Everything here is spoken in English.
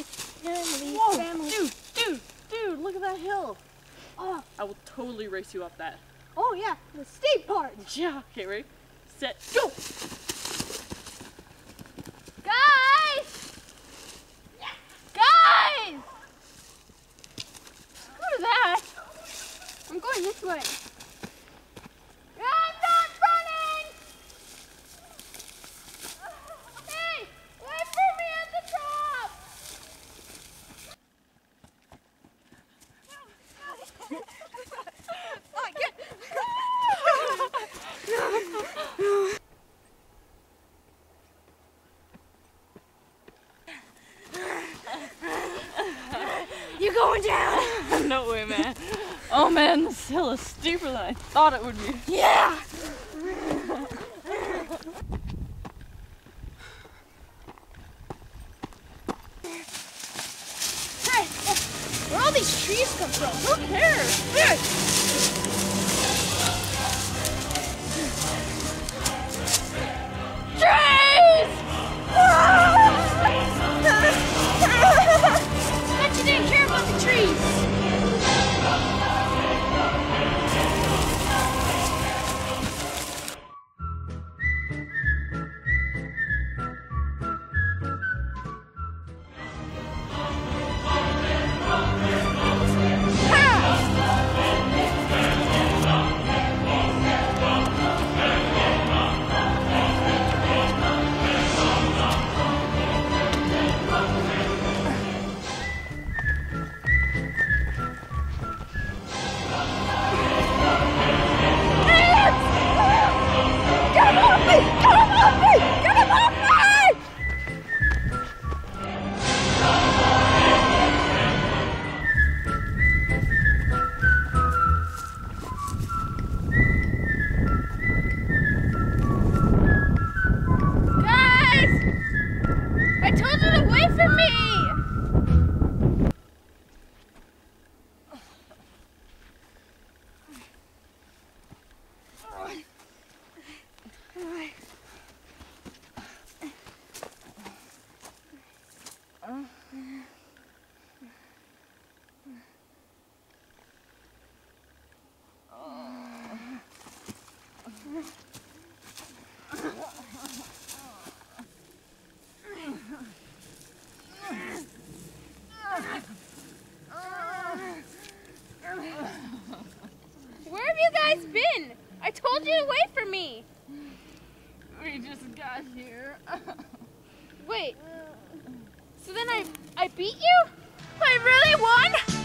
family, family, Whoa, family. Dude, look at that hill. Oh, I will totally race you up that. oh yeah, the steep part. Yeah, okay, ready, set, go! Guys! Guys! Screw that. I'm going this way. I'm not running! Hey, wait for me at the top! You going down? No way, man. Oh man, this hill is steeper than I thought it would be. Yeah! Hey, where all these trees come from? Who cares? Trees! Bet you didn't care about the trees. I told you to wait for me! Where have you guys been? I told you to wait for me. We just got here. Wait, so then I beat you? I really won?